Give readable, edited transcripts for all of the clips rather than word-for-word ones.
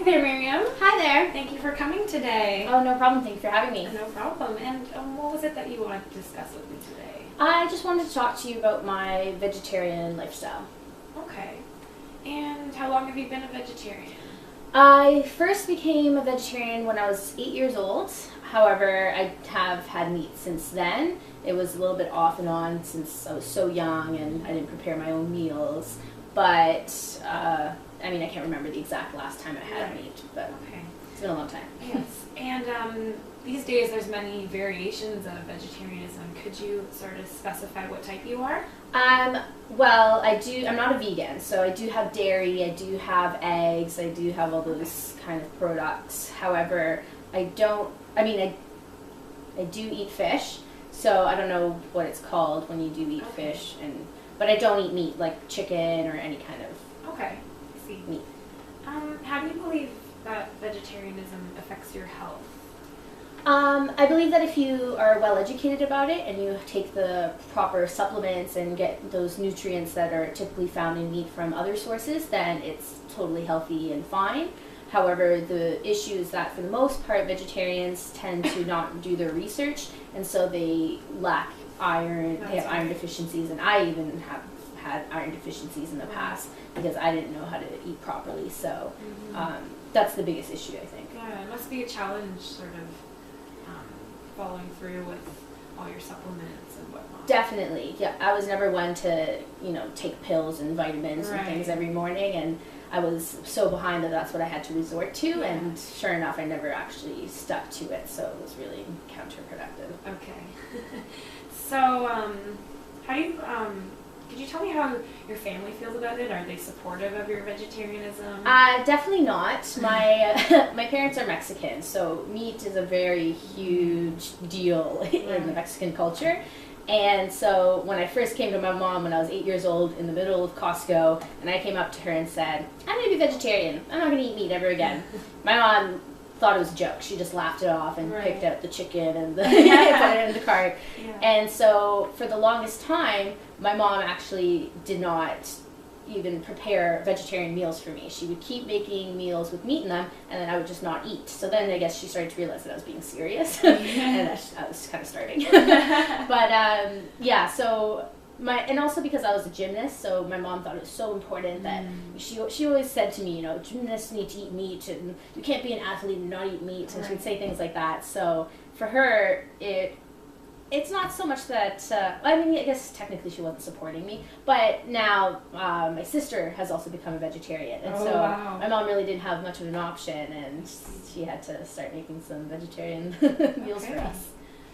there, Miriam. Hi there. Thank you for coming today. Oh, no problem. Thank you for having me. No problem. And what was it that you wanted to discuss with me today? I just wanted to talk to you about my vegetarian lifestyle. Okay. And how long have you been a vegetarian? I first became a vegetarian when I was 8 years old. However, I have had meat since then. It was a little bit off and on since I was so young and I didn't prepare my own meals. But, I mean, I can't remember the exact last time I had meat, but okay. It's been a long time. Yes. And these days there's many variations of vegetarianism. Could you sort of specify what type you are? Well, I'm not a vegan, so I do have dairy, I do have eggs, I do have all those kind of products. However, I do eat fish, so I don't know what it's called when you do eat fish, but I don't eat meat like chicken or any kind of I see. meat. How do you believe that vegetarianism affects your health? I believe that if you are well educated about it and you take the proper supplements and get those nutrients that are typically found in meat from other sources, then it's totally healthy and fine. However, the issue is that for the most part, vegetarians tend to not do their research, and so they lack iron. They have iron deficiencies, and I even have had iron deficiencies in the past because I didn't know how to eat properly. So that's the biggest issue, I think. Yeah, it must be a challenge, sort of following through with all your supplements and whatnot. Definitely, yeah. I was never one to, take pills and vitamins and things every morning, and I was so behind that that's what I had to resort to, and sure enough, I never actually stuck to it, so it was really counterproductive. Okay. So, how do you, could you tell me how your family feels about it? Are they supportive of your vegetarianism? Definitely not. My parents are Mexican, so meat is a very huge deal in the Mexican culture. And so when I first came to my mom when I was 8 years old in the middle of Costco, and I came up to her and said, I'm going to be vegetarian. I'm not going to eat meat ever again. My mom thought it was a joke. She just laughed it off and picked out the chicken and put it in the cart. Yeah. And so for the longest time, my mom actually did not even prepare vegetarian meals for me. She would keep making meals with meat in them, and then I would just not eat. So then I guess she started to realize that I was being serious, and I was kind of starting. But yeah, so and also because I was a gymnast, so my mom thought it was so important that she always said to me, gymnasts need to eat meat, and you can't be an athlete and not eat meat, and she would say things like that. So for her, it's not so much that, I guess technically she wasn't supporting me, but now my sister has also become a vegetarian, and my mom really didn't have much of an option, and she had to start making some vegetarian meals for us.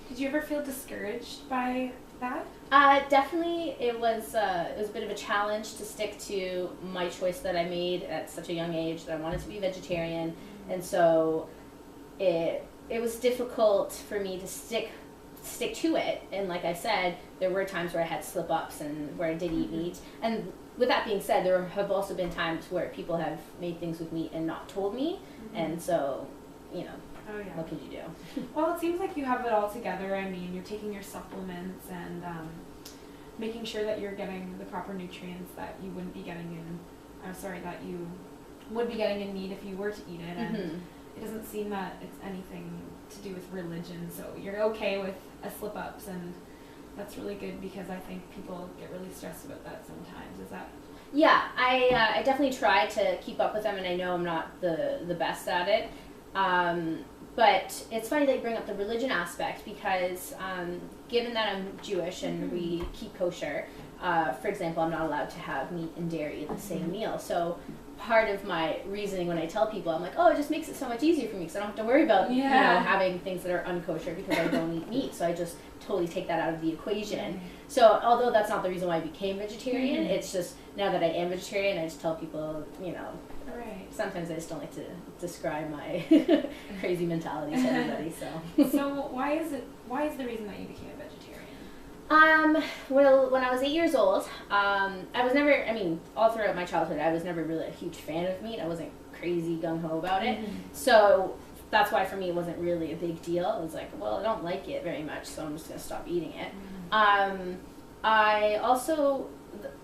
Did you ever feel discouraged by that? Definitely, it was a bit of a challenge to stick to my choice that I made at such a young age that I wanted to be vegetarian, and so it was difficult for me to stick to it. And like I said, there were times where I had slip-ups and where I did eat meat. And with that being said, there have also been times where people have made things with meat and not told me, and so, what could you do? Well, it seems like you have it all together. I mean, you're taking your supplements and making sure that you're getting the proper nutrients that you wouldn't be getting that you would be getting in meat if you were to eat it. And it doesn't seem that it's anything to do with religion, so you're okay with slip-ups, and that's really good because I think people get really stressed about that sometimes. Is that? Yeah, I definitely try to keep up with them, and I know I'm not the best at it. But it's funny that you bring up the religion aspect because given that I'm Jewish and we keep kosher, for example, I'm not allowed to have meat and dairy in the same meal. So part of my reasoning when I tell people, I'm like, it just makes it so much easier for me because I don't have to worry about having things that are unkosher because I don't eat meat. So I just totally take that out of the equation. So although that's not the reason why I became vegetarian, it's just now that I am vegetarian, I just tell people, sometimes I just don't like to describe my crazy mentality to everybody. So why is the reason that you became a vegetarian? Well, when I was 8 years old, I was never, all throughout my childhood, I was never really a huge fan of meat. I wasn't crazy gung-ho about it. So that's why for me it wasn't really a big deal. It was like, well, I don't like it very much, so I'm just going to stop eating it. I also,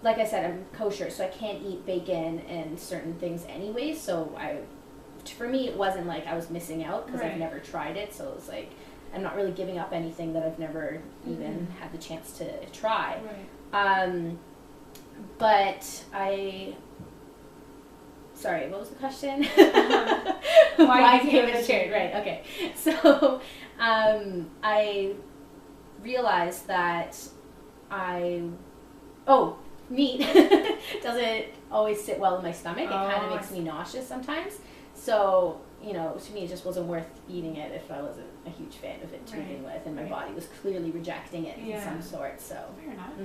like I said, I'm kosher, so I can't eat bacon and certain things anyways, so I for me, it wasn't like I was missing out because I've Right. never tried it. So it was like, I'm not really giving up anything that I've never even had the chance to try. Right. But sorry, what was the question? Why I you became became a vegetarian, vegetarian. right, okay. So, I realized that meat doesn't always sit well in my stomach. It kind of makes me nauseous sometimes. So, to me, it just wasn't worth eating it if I wasn't a huge fan of it to begin with, and my body was clearly rejecting it in some sort. So, fair enough.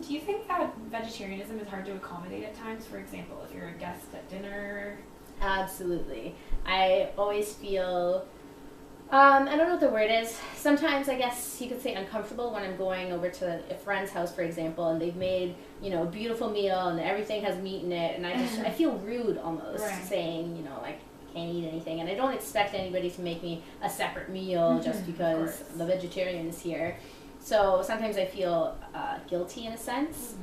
Do you think that vegetarianism is hard to accommodate at times? For example, if you're a guest at dinner? Absolutely. I always feel, I don't know what the word is. Sometimes I guess you could say uncomfortable when I'm going over to a friend's house, for example, and they've made, a beautiful meal and everything has meat in it, and I feel rude almost saying, like, I can't eat anything, and I don't expect anybody to make me a separate meal just because the vegetarian is here. So sometimes I feel guilty in a sense.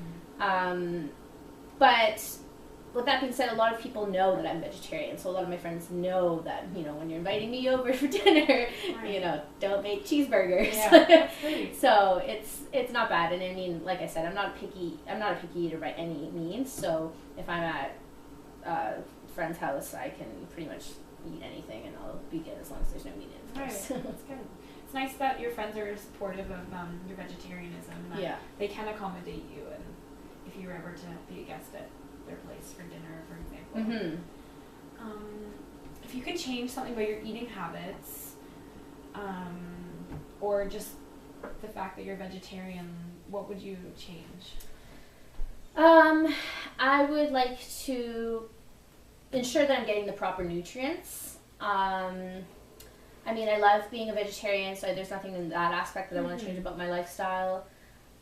But with that being said, a lot of people know that I'm vegetarian, so a lot of my friends know that, when you're inviting me over for dinner, don't make cheeseburgers. Yeah, that's great. So it's not bad, and I mean, like I said, I'm not a picky eater by any means. So if I'm at a friend's house, I can pretty much eat anything, and I'll be good as long as there's no meat in it. Right, that's good. It's nice that your friends are supportive of your vegetarianism. That they can accommodate you, and if you were ever to be a guest at their place for dinner, for example. If you could change something about your eating habits, or just the fact that you're vegetarian, what would you change? I would like to ensure that I'm getting the proper nutrients. I mean, I love being a vegetarian, so there's nothing in that aspect that I want to change about my lifestyle.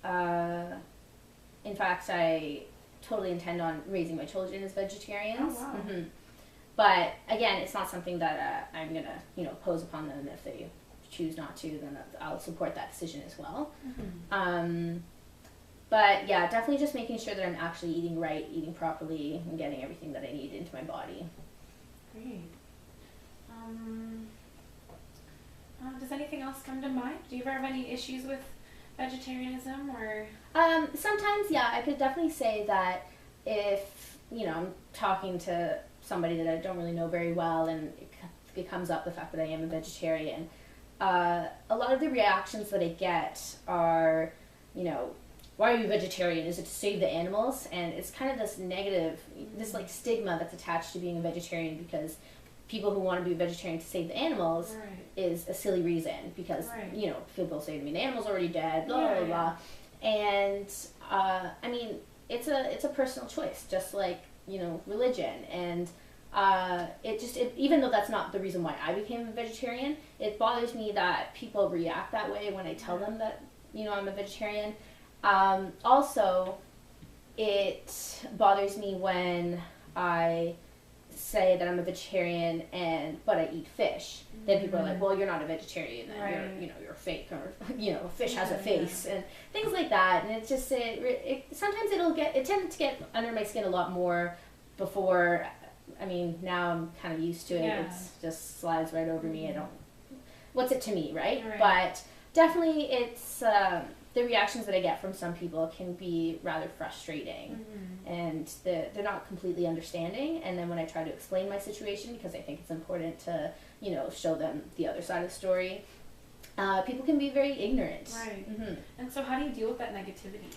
In fact, I totally intend on raising my children as vegetarians. Oh, wow. But again, it's not something that I'm gonna, pose upon them. If they choose not to, then I'll support that decision as well. But yeah, definitely just making sure that I'm actually eating right, eating properly, and getting everything that I need into my body. Great. Does anything else come to mind? Do you ever have any issues with vegetarianism, or? Sometimes, yeah, I could definitely say that if, I'm talking to somebody that I don't really know very well, and it comes up the fact that I am a vegetarian, a lot of the reactions that I get are, why are you vegetarian? Is it to save the animals? And it's kind of this negative, this like stigma that's attached to being a vegetarian, because people who want to be a vegetarian to save the animals is a silly reason, because, people say to me, the animal's already dead, blah, blah, blah. And, I mean, it's a personal choice, just like, religion. And even though that's not the reason why I became a vegetarian, it bothers me that people react that way when I tell them that, I'm a vegetarian. Also, it bothers me when I say that I'm a vegetarian but I eat fish. Then people are like, well, you're not a vegetarian, then you're fake, or fish has a face, and things like that. And it's just sometimes it tends to get under my skin a lot more before. I mean, now I'm kind of used to it. It's just slides right over me. What's it to me, right? But definitely it's the reactions that I get from some people can be rather frustrating, and they're not completely understanding. And then when I try to explain my situation, because I think it's important to, show them the other side of the story, people can be very ignorant. Right. And so how do you deal with that negativity?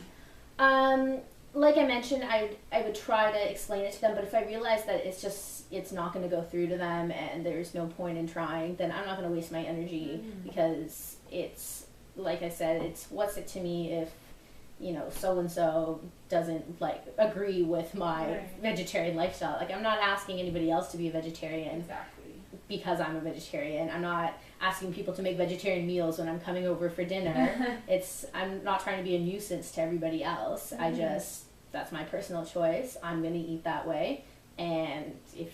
Like I mentioned, I would try to explain it to them, but if I realize that it's not going to go through to them and there's no point in trying, then I'm not going to waste my energy, because it's, like I said, it's what's it to me if, so-and-so doesn't, agree with my vegetarian lifestyle. Like, I'm not asking anybody else to be a vegetarian because I'm a vegetarian. I'm not asking people to make vegetarian meals when I'm coming over for dinner. I'm not trying to be a nuisance to everybody else. That's my personal choice. I'm going to eat that way. And if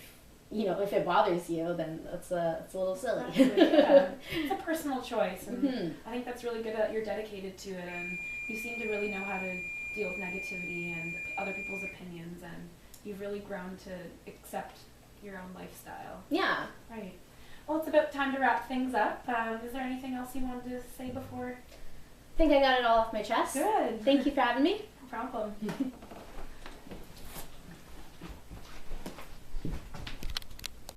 it bothers you, then it's a little silly. It's a personal choice, and I think that's really good that you're dedicated to it, and you seem to really know how to deal with negativity and other people's opinions, and you've really grown to accept your own lifestyle. Yeah. Right. Well, it's about time to wrap things up. Is there anything else you wanted to say before? I think I got it all off my chest. Good. Thank you for having me. No problem.